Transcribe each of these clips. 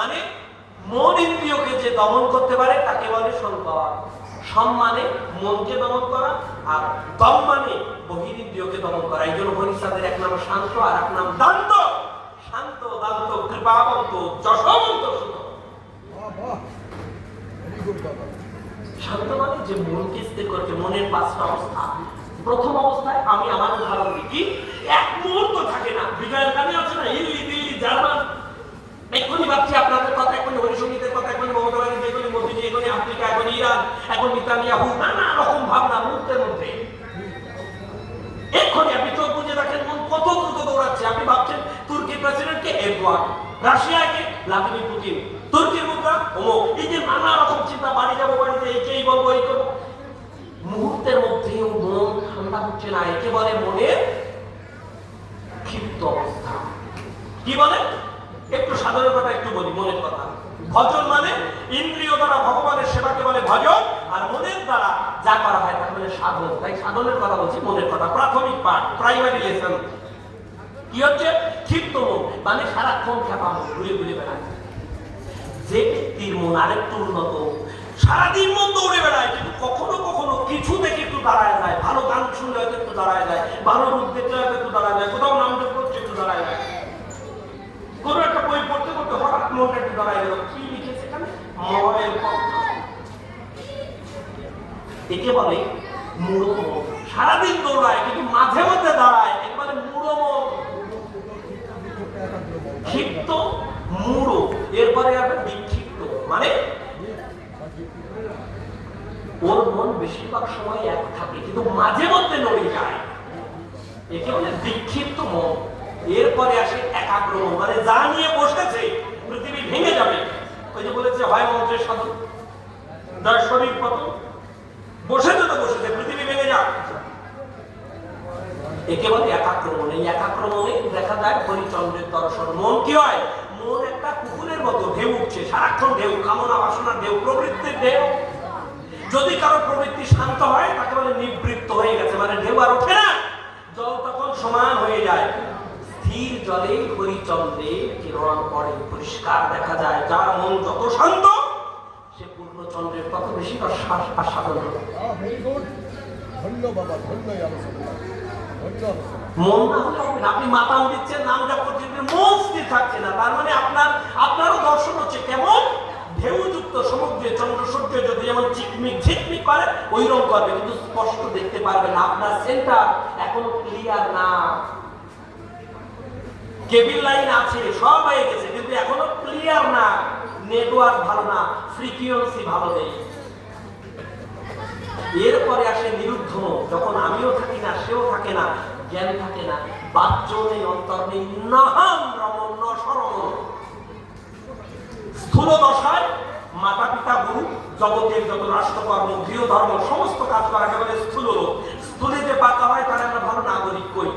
মানে মন ইন্দ্রিয়কে যে দমন করতে পারে তাকে বলে সংযম। সম্মানে মনকে দমন করা, আর দম মানে বহিরিন্দ্রিয়কে দমন করা। এই জন্য হরিচাঁদের এক নাম শান্ত আর এক নাম দান্ত। শান্ত, দান্ত, কৃপাবন্ত, যশবন্ত। শান্ত মানে যে মনকে স্থির করছে। মনের 5টা অবস্থা। প্রথম অবস্থায় আমি আমার উদাহরণ দিই, এক মুহূর্ত থাকে না। বিজয়ের গানে আছে না, ইল্লি দিল্লি জার্মান, এখনই ভাবছি আপনাদের কথা, এখনই হরিসঙ্গীতের কথা, এখনই মমতা ব্যানার্জি, এখনই মোদীজি, এখনই আফ্রিকা, এখনই ইরান, এখন নেতানিয়াহু, নানা রকম ভাবনা মুহূর্তের মধ্যে। এক্ষুনি আপনি চোখ বুঝে দেখেন মন কত দ্রুত দৌড়াচ্ছে। আপনি ভাবছেন তুর্কির প্রেসিডেন্টকে এরদোয়ান, রাশিয়াকে ভ্লাদিমির পুতিন, তুর্কির মুদ্রা অমুক। এই যে নানা রকম চিন্তা, বাড়ি যাবো, বাড়িতে এই বলবো, এই করবো। মুহূর্তের মধ্যেও মন ঠান্ডা হচ্ছে না। একে বলে মনের ক্ষিপ্ত অবস্থা। কি বলে? একটু সাধারণ কথা একটু বলি, মনের কথা। ভজন মানে ইন্দ্রিয় দ্বারা ভগবানের সেবাকে বলে ভজন, আর মনের দ্বারা যা করা হয় তাকে বলে সাধন। তাই সাধনের কথা বলছি, মনের কথা। প্রাথমিক পাঠ, প্রাইমারি লেসন কি হচ্ছে? ক্ষিপ্ত মন মানে সারাক্ষণ খেপা মন, ঘুরে ঘুরে বেড়ায়। যে ব্যক্তির মন আরেকটু উন্নত, সারাদিন মন দৌড়ে বেড়ায়, কিন্তু কখনো কখনো কিছু দেখে একটু দাঁড়ায় যায়। ভালো গান শুনলে হয়তো একটু দাঁড়ায় যায়, ভালো রূপ দেখলে হয়তো একটু দাঁড়ায় যায়, কোথাও নাম জপ করছে একটু দাঁড়ায় যায়, কোন একটা বই পড়তে পড়তে হঠাৎ মনটা একটু দাঁড়ায় গেল। কি লিখেছে এখানে? মনের কথা। একে বলে মূঢ় মন। সারাদিন দৌড়ায় কিন্তু মাঝে মধ্যে দাঁড়ায়, একেবারে মূঢ় মন। ক্ষিপ্ত, মূঢ়, এরপরে আসবে বিক্ষিপ্ত। মানে ওর মন বেশিরভাগ সময় এক থাকে কিন্তু মাঝে মধ্যে নড়ে যায়। একে বলে বিক্ষিপ্ত মন। এরপরে আসে একাগ্র মন, মানে যা নিয়ে বসেছে পৃথিবী ভেঙে যাবে। ওই যে বলেছে হয় মন্ত্রের সাধন, দার্শনিক পতন, বসেছে তো বসেছে, পৃথিবী ভেঙে যাক। একে বলে একাগ্র মন। এই একাগ্র মনে দেখা যায় হরিচন্দ্রের দর্শন। মন কি হয়? মন একটা পুকুরের মতো ঢেউ উঠছে, সারাক্ষণ ঢেউ, কামনা বাসনার ঢেউ, প্রবৃত্তির ঢেউ। যদি কারো প্রবৃত্তি শান্ত হয় তাকে বলে নিবৃত্ত হয়ে গেছে, মানে ঢেউ আর ওঠে না, জল তখন সমান হয়ে যায়। স্থির জলে হরিচন্দ্রের কিরণ পড়ে, পরিষ্কার দেখা যায়। যার মন যত শান্ত সে পূর্ণচন্দ্রের তত বেশি আস্বাদন হবে। মন না হলে হবে না। আপনি মাতাম দিচ্ছেন, নাম জপ করছেন, মন স্থির থাকছে না, তার মানে আপনারও দর্শন হচ্ছে কেমন? ঢেউযুক্ত সমুদ্রে চন্দ্র সূর্য যদি যেমন চিকমিক ঝিকমিক করে ওই রকম করবে, কিন্তু স্পষ্ট দেখতে পারবে না। আপনার সেন্টার এখনো ক্লিয়ার না। কেবল লাইন আছে, সব হয়ে গেছে, কিন্তু এখনো ক্লিয়ার না। নেটওয়ার্ক ভালো না, ফ্রিকোয়েন্সি ভালো নেই। এরপরে আসে নিরুদ্ধ মন। যখন আমিও থাকি না, সেও থাকে না, জ্ঞান থাকে না, বাহ্য নেই, অন্তর নেই, নাহাম রমণ ন সরমণ। স্থূল দশায় মাতা পিতা গুরু জগতের যত রাষ্ট্রকর্ম গৃহ ধর্ম সমস্ত কাজ করাকে বলে স্থূল লোক। স্থূলে যে পাকা হয় তারা আমরা ভালো নাগরিক কই।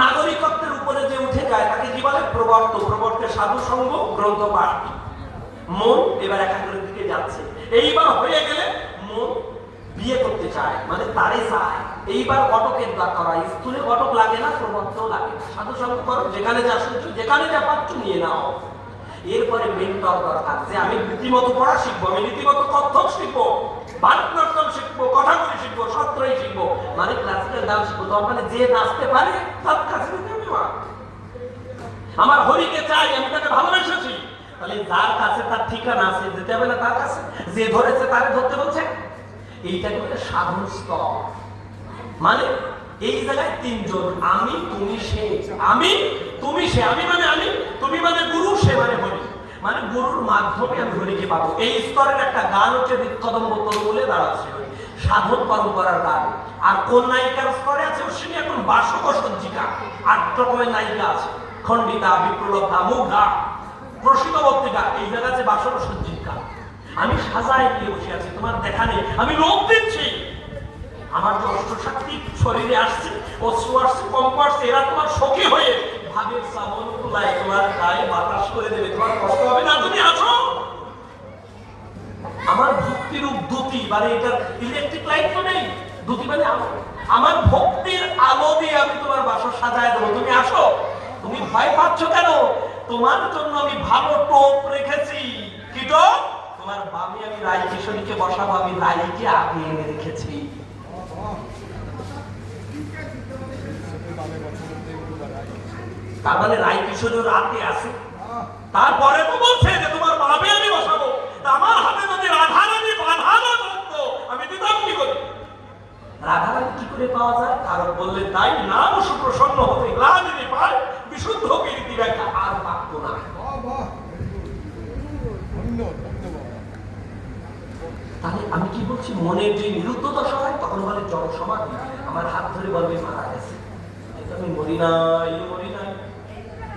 নাগরিকত্বের উপরে যে উঠে যায় তাকে কি বলে? প্রবর্ত। প্রবর্তে সাধু সঙ্গ, গ্রন্থ পাঠ। মন এবার একাগ্রের দিকে যাচ্ছে। এইবার হয়ে গেলে মন বিয়ে করতে চায়, মানে তারে চায়। এইবার ঘটকের দরকার হয়। স্থূলে ঘটক লাগে না, প্রবর্তও লাগে না। সাধু সঙ্গ করো, যেখানে যা শুনছো, যেখানে যা পাচ্ছ নিয়ে নাও। এরপরে মেন্টর দরকার, যে আমি রীতিমতো পড়া শিখবো, আমি রীতিমতো কত্থক শিখবো, ভারতনাট্যম শিখবো, কথাগুলি শিখবো, সত্রই শিখবো, মানে ক্লাসিক্যাল ডান্স শিখবো। তার মানে যে নাচতে পারে তার কাছে নেওয়া। আমার হরিকে চাই, আমি তাকে ভালোবেসেছি, তাহলে যার কাছে তার ঠিকানা আছে, যেতে হবে না তার কাছে। যে ধরেছে তাকে ধরতে বলছে। এইটাকে বলে সাধন স্তর। মানে এই জায়গায় তিনজন, আমি, তুমি, সে। আমি, তুমি, সে। আমি মানে আমি, তুমি মানে গুরু, সে মানে হরি। মানে গুরুর মাধ্যমে আমি হরিকে পাবো। এই স্তরের একটা গান হচ্ছে হৃৎকদম্ব তরুমূলে দাঁড়াচ্ছে, সাধন পরম্পরার গান। আর কোন নায়িকার স্তরে আছে? অশ্বিনী এখন বাসক সজ্জিকা, 8 রকমের নায়িকা আছে। খণ্ডিতা, বিপ্রলব্ধা, মুগ্ধা, প্রসিদ্ধবর্তিকা। এই জায়গা আছে বাসক সজ্জিকা। আমি সাজায় গিয়ে বসে আছি, তোমার দেখা নেই, আমি লোক দিচ্ছি। আমার যে অষ্টশক্তি শরীরে আসছে, অশ্রু আসছে, কম্প আসছে, এরা তোমার সখী হয়ে ভাবের শ্রাবণ তুলায় তোমার গায়ে বাতাস করে দেবে। তোমার কষ্ট হবে না, তুমি আছো। আমার ভক্তির দ্যুতি, মানে এটার ইলেকট্রিক লাইট তো নেই, দ্যুতি মানে আলো। আমার ভক্তির আলো দিয়ে আমি তোমার বাসা সাজায় দেবো, তুমি আসো। তুমি ভয় পাচ্ছ কেন? তোমার জন্য আমি ভালো টোপ রেখে বসাবো আমি রাইকে আগে এনে রেখেছি। তার মানে রাই কিশোরের রাতে আছে। তারপরে তো বলছে যে তোমার বাবে আমি বসাবো। আমার হাতে যদি রাধারানী বাধা না করতো আমি দিতাম কি করে? রাধারানী কি করে পাওয়া যায়? কারণ বললেন তাই নাম সুপ্রসন্ন হতে গ্লানিনি পায় বিশুদ্ধ কীর্তি ব্যাখ্যা আর বাক্য না। তাহলে আমি কি বলছি, মনের যে নিরুদ্ধ দশা হয় তখন বলে জনসমাধি, আমার হাত ধরে বলবে মারা গেছে, কিন্তু আমি মরি নাই, মরি নাই।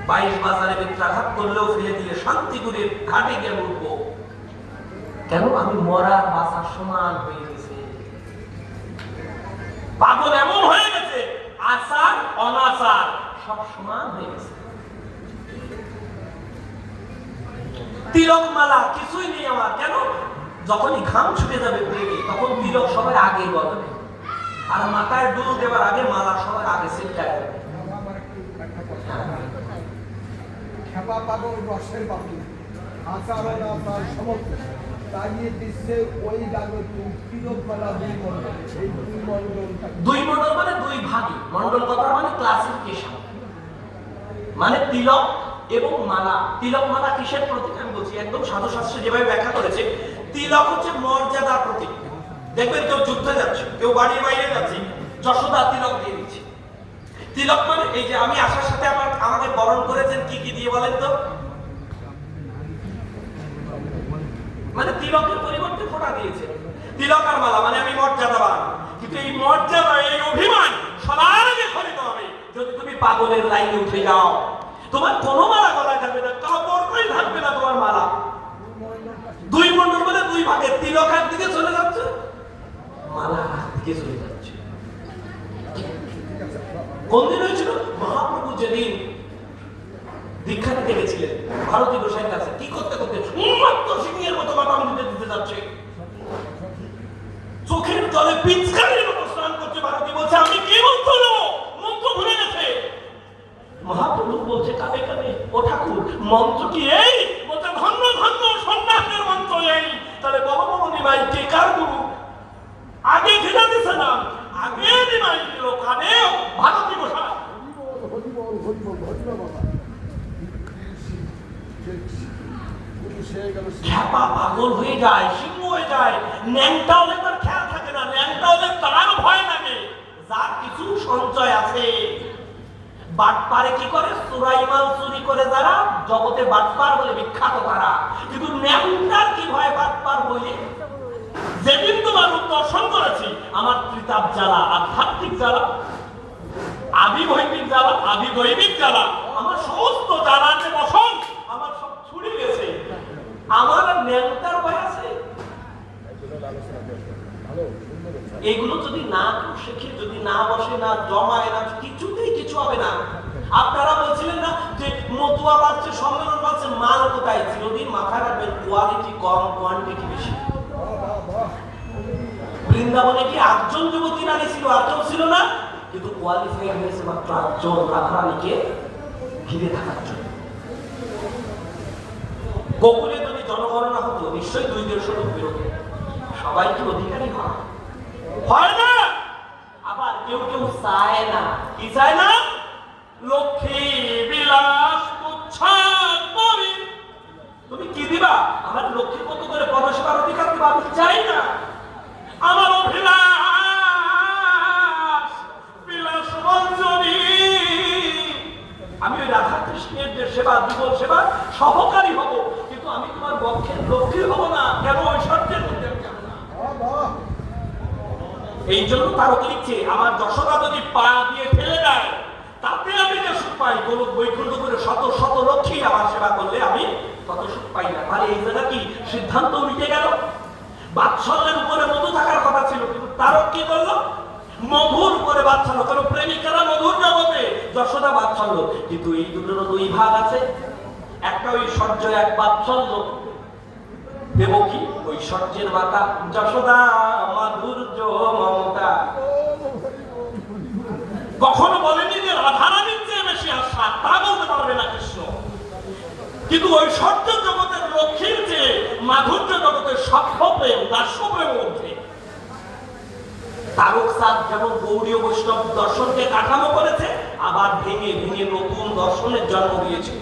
22 বাজারে মিত্রাঘাত করলেও ফেলে দিলে শান্তিপুরের ঘাটে গিয়ে উঠবো। কেন? আমি মরা বাঁচার সমান হয়ে গেছে। পাগল এমন হয়ে গেছে, আচার অনাচার সব সমান হয়ে গেছে। তিলক মালা কিছুই নেই আমার। কেন? যখনই ঘাম ছুটে যাবে প্রেমে তখন তিলক সবার আগে বদলে, আর মাথায় ডুল দেওয়ার আগে মালা সবার আগে সেটাই যাবে। খেপা পাগল রসের বাকি আচার অনাচার সমস্ত তাইয়ে দিচ্ছে ওই কাগজ তিলক মালা দুই মণ্ডল। এই দুই মণ্ডল মানে দুই ভাগী। মণ্ডল কথা মানে ক্লাসিফিকেশন, মানে তিলক এবং মালা। তিলক মালা কিসের প্রতীক আমি বলছি, একদম সাধু শাস্ত্রে যেভাবে ব্যাখ্যা করেছে। তিলক হচ্ছে মর্যাদার প্রতীক। দেখবেন কেউ যুদ্ধে যাচ্ছে, কেউ বাড়ির বাইরে যাচ্ছে, যশোদা তিলক দিয়ে দিচ্ছে। তিলক মানে এই যে আমি আসার সাথে আমাকে বরণ করেছেন কি কি দিয়ে বলেন তো? মানে তিলকের পরিবর্তে ফোঁটা দিয়েছে। তিলক আর মালা মানে আমি মর্যাদাবান। কিন্তু এই মর্যাদা, এই অভিমান সবার আগে খরিত হবে যদি তুমি পাগলের লাইনে উঠে যাও। তোমার কোনো মালা গলায় থাকবে না, কাপড়ই থাকবে না তোমার মালা। দুই মণ্ডল মানে দুই ভাগে, তিলক একদিকে চলে যাচ্ছে, মালা একদিকে চলে যাচ্ছে। কোন দিন হয়েছিল? মহাপ্রভু যেদিন দীক্ষা নিতে গেছিলেন ভারতী গোসাইয়ের কাছে, কি করতে করতে উন্মত্ত সিংহের মতো বাদাম দিতে যাচ্ছে, চোখের জলে পিচকারির মতো স্নান করছে। ভারতী বলছে আমি কি মন্ত্র নেবো, মন্ত্র ভুলে গেছে। মহাপ্রভু বলছে কানে কানে, ও ঠাকুর মন্ত্র কি এই? বলছে ধন্য ধন্য সন্ন্যাসের মন্ত্র এই। তাহলে বলো বলো নিমাই কে কার গুরু? আগে ঘেরা দিছে না, আগে নিমাই দিল কানে ভারতী গোসাই। খ্যাপা পাগল হয়ে যায়, সিংহ হয়ে যায়। ন্যাংটা হলে তার খেয়াল থাকে না, ন্যাংটা হলে তার ভয় লাগে। যার কিছু সঞ্চয় আছে, বাটপারে কি করে? সুরাইমাল চুরি করে যারা জগতে বাটপার বলে বিখ্যাত তারা। কিন্তু ন্যাংটার কি ভয় বাটপার বলে? যেদিন তোমার রূপ দর্শন করেছি, আমার ত্রিতাপ জ্বালা, আধ্যাত্মিক জ্বালা, আদিভৈবিক জ্বালা, আদিদৈবিক জ্বালা, আমার সমস্ত জ্বালার যে বসন আমার সব ছুড়ে গেছে। আমার ন্যাংটার ভয় আছে। এগুলো যদি না শেখে, যদি না বসে, না জমায়, না কিছুতেই কিছু হবে না। আপনারা বলছিলেন না যে মতুয়া বাচ্চা, সম্মেলন বাচ্চা, মাল কোথায়? চিরদিন মাথায় রাখবেন কোয়ালিটি কম, কোয়ান্টিটি বেশি। বৃন্দাবনে কি 8 জন যুবতী নারী ছিল? আর কেউ ছিল না, কিন্তু কোয়ালিফাই হয়েছে মাত্র 8 জন রাধারানীকে ঘিরে থাকার জন্য। গোকুলে যদি জনগণনা হতো নিশ্চয়ই 2-150 লোক বেরোত। সবাই কি অধিকারী হয় না? আবার কেউ কেউ চায় না। কি চায় না? লক্ষ্মী বিলাস উচ্ছ্বাস করি। তুমি কি দিবা? আমার লক্ষ্মীর মতো করে পরস্পর অধিকার দিবা? আমি চাই না। আমার অভিলাষ বিলাস রঞ্জনী, আমি ওই রাধা কৃষ্ণের যে সেবা, যুগল সেবা সহকারী হব, কিন্তু আমি তোমার বক্ষের লক্ষ্মী হব না। কেন? ঐশ্বর্যের মধ্যে আমি যাব না। এই জন্য তারক লিখছে আমার যশোদা যদি পা দিয়ে ফেলে দেয় তাতে আমি যে সুখ পাই, গোলক বৈকুণ্ঠ করে শত শত লক্ষ্মী আমার সেবা করলে আমি তত সুখ পাই না। মানে এই জায়গা কি সিদ্ধান্ত উল্টে গেল? বাৎসল্যের উপরে মধু থাকার কথা ছিল, কিন্তু তারক কি করলো? মধুর উপরে বাৎসল্য। কেন? প্রেমিকারা মধুর জগতে, যশোদা বাৎসল্য। কিন্তু এই দুটোর 2 ভাগ আছে, একটা ঐশ্বর্য, এক বাৎসল্য। দেবকী ঐশ্বর্যের মাতা, যশোদা মাধুর্য মমতা। কখনো বলেনি যে রাধারানীর চেয়ে বেশি আশা, তা বলতে পারবে না কৃষ্ণ। কিন্তু ঐশ্বর্য জগতের লক্ষ্মীর চেয়ে মাধুর্য জগতের সভ্য প্রেম দাস্য প্রেমের মধ্যে তারকসাদ যেমন গৌড়ীয় বৈষ্ণব দর্শনকে কাঠামো করেছে, আবার ভেঙে ভেঙে নতুন দর্শনের জন্ম দিয়েছে।